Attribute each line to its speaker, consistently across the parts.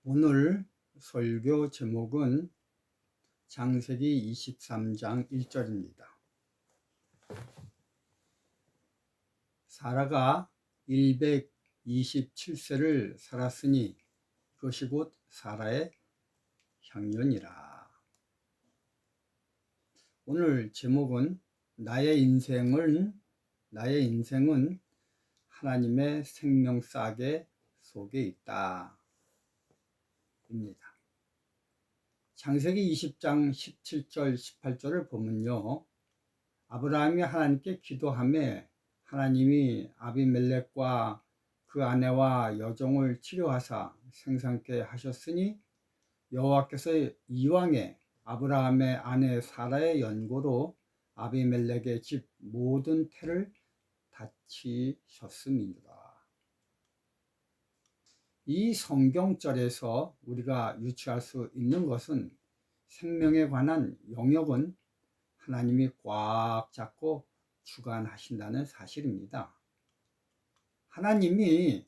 Speaker 1: 오늘 설교 제목은 창세기 23장 1절입니다. 사라가 127세를 살았으니 그것이 곧 사라의 향년이라. 오늘 제목은 나의 인생은 하나님의 생명싸개 속에 있다 입니다. 창세기 20장 17절 18절을 보면요, 아브라함이 하나님께 기도하며 하나님이 아비멜렉과 그 아내와 여종을 치료하사 생산케 하셨으니 여호와께서 이왕에 아브라함의 아내 사라의 연고로 아비멜렉의 집 모든 태를 다치셨습니다. 이 성경절에서 우리가 유추할 수 있는 것은 생명에 관한 영역은 하나님이 꽉 잡고 주관하신다는 사실입니다. 하나님이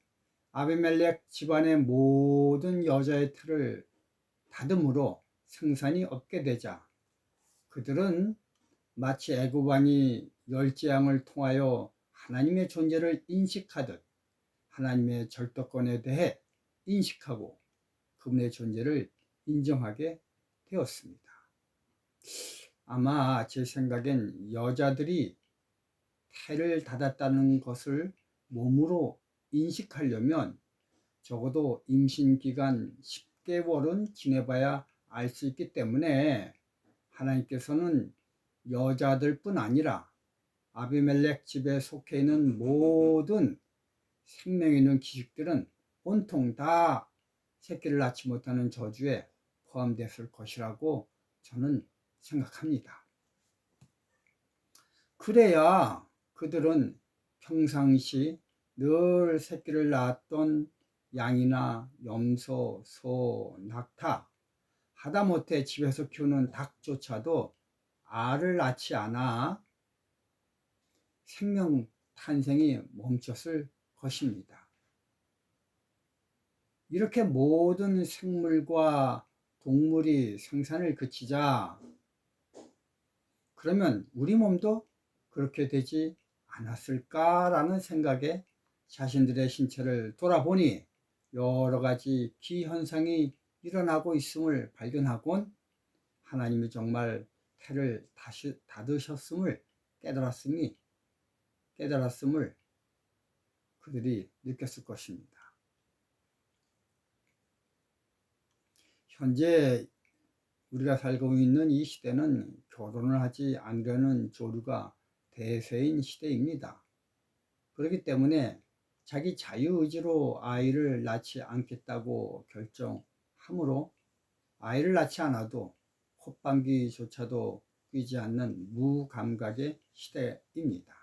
Speaker 1: 아비멜렉 집안의 모든 여자의 틀을 닫음으로 생산이 없게 되자 그들은 마치 애굽왕이 열재앙을 통하여 하나님의 존재를 인식하듯 하나님의 절도권에 대해 인식하고 그분의 존재를 인정하게 되었습니다. 아마 제 생각엔 여자들이 태를 닫았다는 것을 몸으로 인식하려면 적어도 임신기간 10개월은 지내봐야 알 수 있기 때문에 하나님께서는 여자들뿐 아니라 아비멜렉 집에 속해 있는 모든 생명 있는 기식들은 온통 다 새끼를 낳지 못하는 저주에 포함됐을 것이라고 저는 생각합니다. 그래야 그들은 평상시 늘 새끼를 낳았던 양이나 염소, 소, 낙타, 하다못해 집에서 키우는 닭조차도 알을 낳지 않아 생명 탄생이 멈췄을 것입니다. 이렇게 모든 생물과 동물이 생산을 그치자 그러면 우리 몸도 그렇게 되지 않았을까라는 생각에 자신들의 신체를 돌아보니 여러 가지 기현상이 일어나고 있음을 발견하곤 하나님이 정말 태를 다시 닫으셨음을 깨달았음을 그들이 느꼈을 것입니다. 현재 우리가 살고 있는 이 시대는 결혼을 하지 않으려는 조류가 대세인 시대입니다. 그렇기 때문에 자기 자유의지로 아이를 낳지 않겠다고 결정함으로 아이를 낳지 않아도 콧방귀조차도 뀌지 않는 무감각의 시대입니다.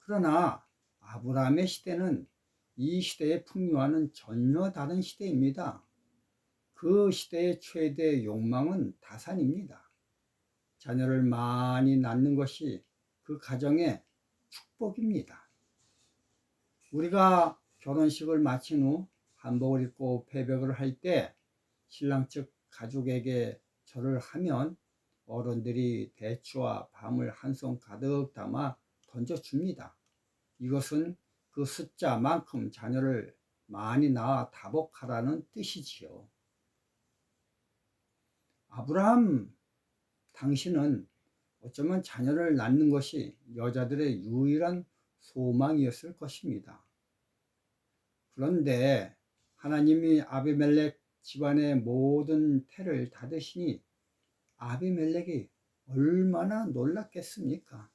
Speaker 1: 그러나 아브라함의 시대는 이 시대의 풍요와는 전혀 다른 시대입니다. 그 시대의 최대 욕망은 다산입니다. 자녀를 많이 낳는 것이 그 가정의 축복입니다. 우리가 결혼식을 마친 후 한복을 입고 패벽을 할 때 신랑 측 가족에게 절을 하면 어른들이 대추와 밤을 한 손 가득 담아 던져줍니다. 이것은 그 숫자만큼 자녀를 많이 낳아 다복하라는 뜻이지요. 아브라함 당신은 어쩌면 자녀를 낳는 것이 여자들의 유일한 소망이었을 것입니다. 그런데 하나님이 아비멜렉 집안의 모든 태를 닫으시니 아비멜렉이 얼마나 놀랐겠습니까?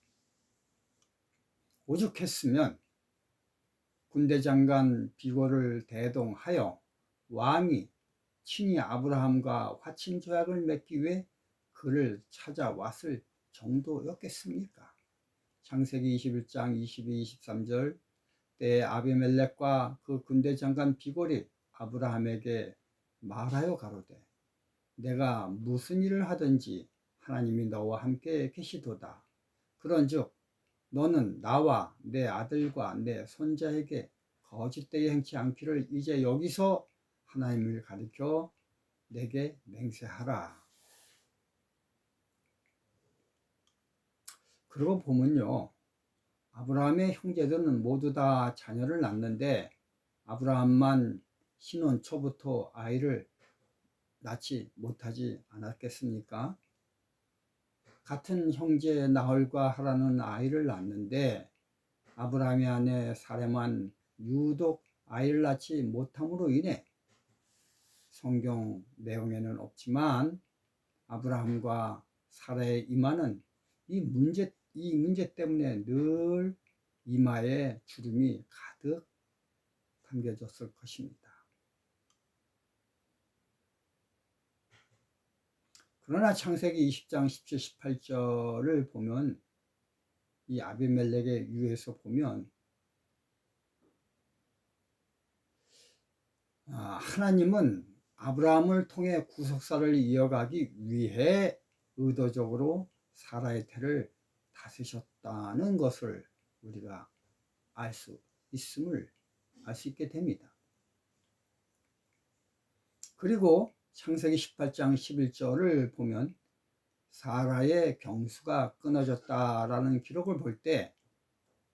Speaker 1: 오죽했으면 군대장관 비고를 대동하여 왕이 친히 아브라함과 화친 조약을 맺기 위해 그를 찾아왔을 정도였겠습니까? 창세기 21장 22, 23절 때에 아비멜렉과 그 군대장관 비골이 아브라함에게 말하여 가로되 내가 무슨 일을 하든지 하나님이 너와 함께 계시도다. 그런즉 너는 나와 내 아들과 내 손자에게 거짓되이 행치 않기를 이제 여기서 하나님을 가리켜 내게 맹세하라. 그러고 보면요, 아브라함의 형제들은 모두 다 자녀를 낳는데 아브라함만 신혼 초부터 아이를 낳지 못하지 않았겠습니까? 같은 형제 나홀과 하라는 아이를 낳는데 아브라함의 아내 사레만 유독 아이를 낳지 못함으로 인해 성경 내용에는 없지만 아브라함과 사라의 이마는 이 문제 때문에 늘 이마에 주름이 가득 담겨졌을 것입니다. 그러나 창세기 20장 17, 18절을 보면 이 아비멜렉의 유에서 보면 하나님은 아브라함을 통해 구속사를 이어가기 위해 의도적으로 사라의 태를 다스셨다는 것을 우리가 알 수 있게 됩니다. 그리고 창세기 18장 11절을 보면 사라의 경수가 끊어졌다라는 기록을 볼 때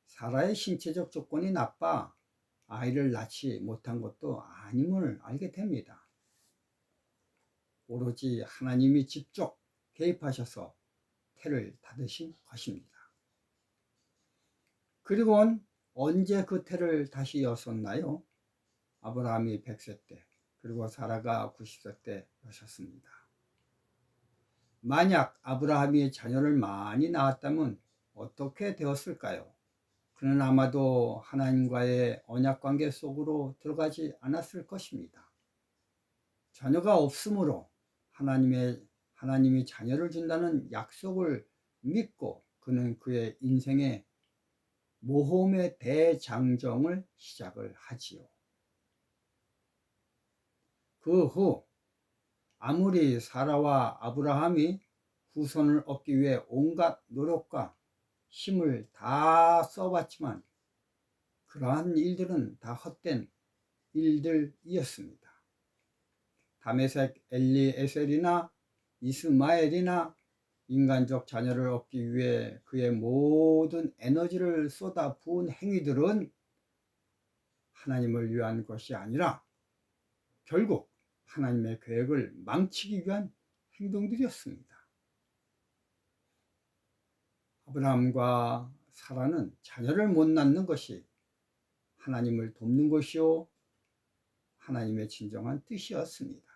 Speaker 1: 사라의 신체적 조건이 나빠 아이를 낳지 못한 것도 아님을 알게 됩니다. 오로지 하나님이 직접 개입하셔서 태를 닫으신 것입니다. 그리고 언제 그 태를 다시 여셨나요? 아브라함이 100세 때, 그리고 사라가 90세 때 여셨습니다. 만약 아브라함이 자녀를 많이 낳았다면 어떻게 되었을까요? 그는 아마도 하나님과의 언약관계 속으로 들어가지 않았을 것입니다. 자녀가 없으므로 하나님이 자녀를 준다는 약속을 믿고 그는 그의 인생의 모험의 대장정을 시작을 하지요. 그 후 아무리 사라와 아브라함이 후손을 얻기 위해 온갖 노력과 힘을 다 써봤지만 그러한 일들은 다 헛된 일들이었습니다. 다메섹 엘리에셀이나 이스마엘이나 인간적 자녀를 얻기 위해 그의 모든 에너지를 쏟아 부은 행위들은 하나님을 위한 것이 아니라 결국 하나님의 계획을 망치기 위한 행동들이었습니다. 아브라함과 사라는 자녀를 못 낳는 것이 하나님을 돕는 것이요 하나님의 진정한 뜻이었습니다.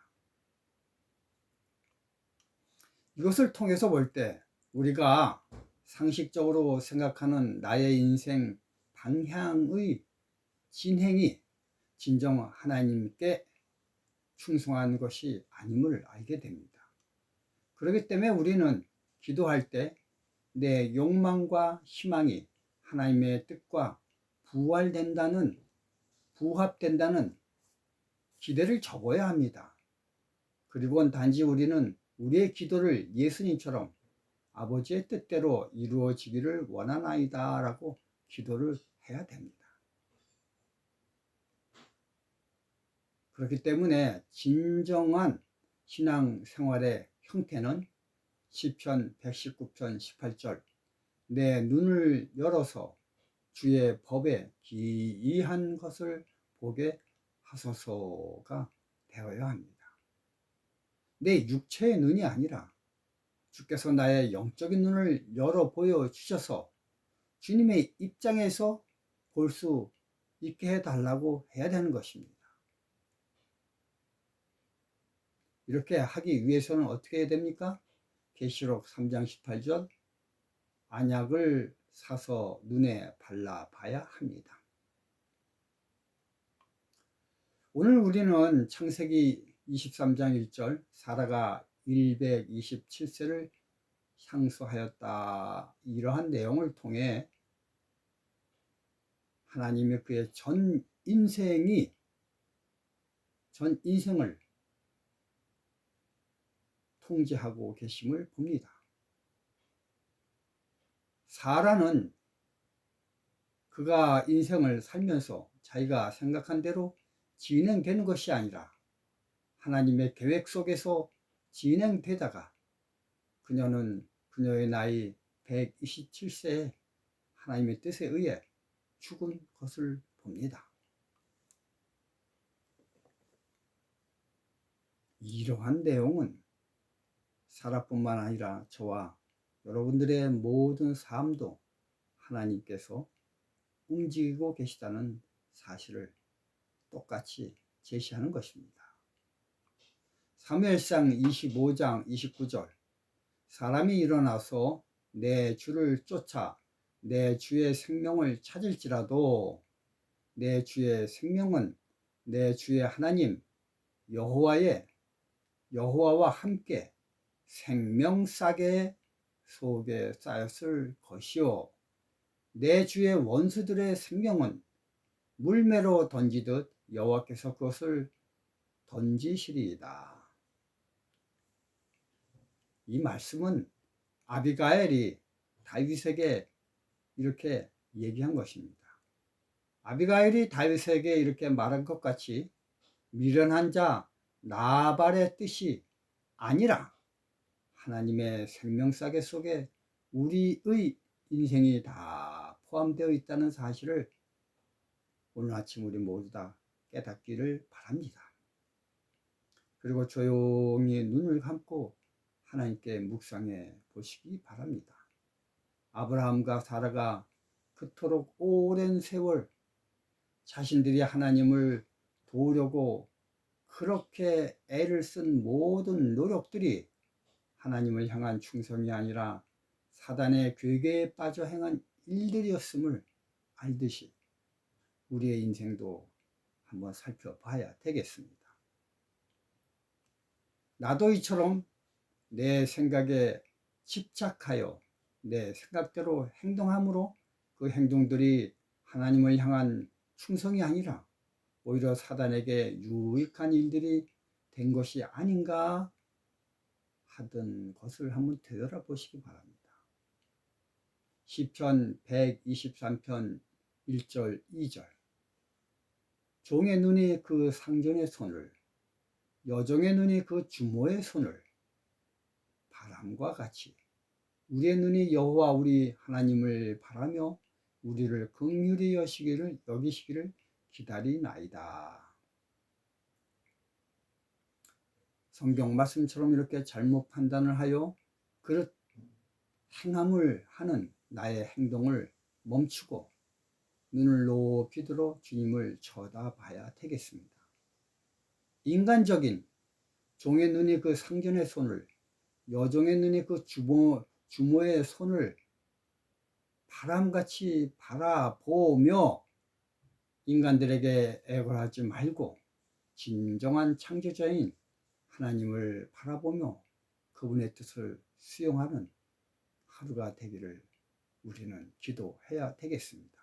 Speaker 1: 이것을 통해서 볼 때 우리가 상식적으로 생각하는 나의 인생 방향의 진행이 진정 하나님께 충성한 것이 아님을 알게 됩니다. 그렇기 때문에 우리는 기도할 때 내 욕망과 희망이 하나님의 뜻과 부합된다는 기대를 접어야 합니다. 그리고 단지 우리는 우리의 기도를 예수님처럼 아버지의 뜻대로 이루어지기를 원하나이다 라고 기도를 해야 됩니다. 그렇기 때문에 진정한 신앙생활의 형태는 시편 119편 18절 내 눈을 열어서 주의 법에 기이한 것을 보게 하소서가 되어야 합니다. 내 육체의 눈이 아니라 주께서 나의 영적인 눈을 열어 보여주셔서 주님의 입장에서 볼 수 있게 해달라고 해야 되는 것입니다. 이렇게 하기 위해서는 어떻게 해야 됩니까? 계시록 3장 18절 안약을 사서 눈에 발라봐야 합니다. 오늘 우리는 창세기 23장 1절 사라가 127세를 향수하였다 이러한 내용을 통해 하나님의 그의 전 인생을 통제하고 계심을 봅니다. 사라는 그가 인생을 살면서 자기가 생각한 대로 진행되는 것이 아니라 하나님의 계획 속에서 진행되다가 그녀의 나이 127세에 하나님의 뜻에 의해 죽은 것을 봅니다. 이러한 내용은 사라뿐만 아니라 저와 여러분들의 모든 삶도 하나님께서 움직이고 계시다는 사실을 똑같이 제시하는 것입니다. 사무엘상 25장 29절 사람이 일어나서 내 주를 쫓아 내 주의 생명을 찾을지라도 내 주의 생명은 내 주의 하나님 여호와와 함께 생명싸개 속에 쌓였을 것이요 내 주의 원수들의 생명은 물매로 던지듯 여호와께서 그것을 던지시리이다. 이 말씀은 아비가일이 다윗에게 이렇게 얘기한 것입니다. 아비가일이 다윗에게 이렇게 말한 것 같이 미련한 자 나발의 뜻이 아니라 하나님의 생명싸개 속에 우리의 인생이 다 포함되어 있다는 사실을 오늘 아침 우리 모두 다 깨닫기를 바랍니다. 그리고 조용히 눈을 감고 하나님께 묵상해 보시기 바랍니다. 아브라함과 사라가 그토록 오랜 세월 자신들이 하나님을 도우려고 그렇게 애를 쓴 모든 노력들이 하나님을 향한 충성이 아니라 사단의 괴계에 빠져 행한 일들이었음을 알듯이 우리의 인생도 한번 살펴봐야 되겠습니다. 나도 이처럼 내 생각에 집착하여 내 생각대로 행동함으로 그 행동들이 하나님을 향한 충성이 아니라 오히려 사단에게 유익한 일들이 된 것이 아닌가 하던 것을 한번 되돌아보시기 바랍니다. 시편 123편 1절 2절 종의 눈이 그 상전의 손을 여종의 눈이 그 주모의 손을 바람과 같이 우리의 눈이 여호와 우리 하나님을 바라며 우리를 긍휼히 여기시기를 기다리나이다. 성경 말씀처럼 이렇게 잘못 판단을 하여 그릇 행함을 하는 나의 행동을 멈추고 눈을 높이 들어 주님을 쳐다봐야 되겠습니다. 인간적인 종의 눈이 그 상전의 손을 여종의 눈이 그 주모의 손을 바람같이 바라보며 인간들에게 애걸하지 말고 진정한 창조자인 하나님을 바라보며 그분의 뜻을 수용하는 하루가 되기를 우리는 기도해야 되겠습니다.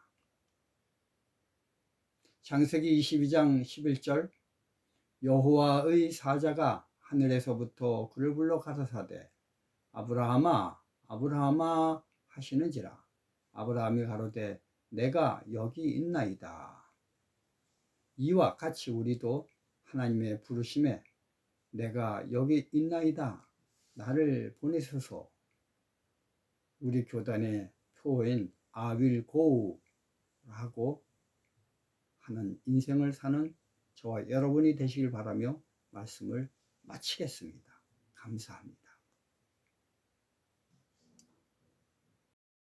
Speaker 1: 창세기 22장 11절 여호와의 사자가 하늘에서부터 그를 불러 가라사대 아브라함아 아브라함아 하시는지라 아브라함이 가로되 내가 여기 있나이다. 이와 같이 우리도 하나님의 부르심에 내가 여기 있나이다 나를 보내셔서 우리 교단의 표어인 아윌고우라고 하는 인생을 사는 저와 여러분이 되시길 바라며 말씀을 마치겠습니다. 감사합니다.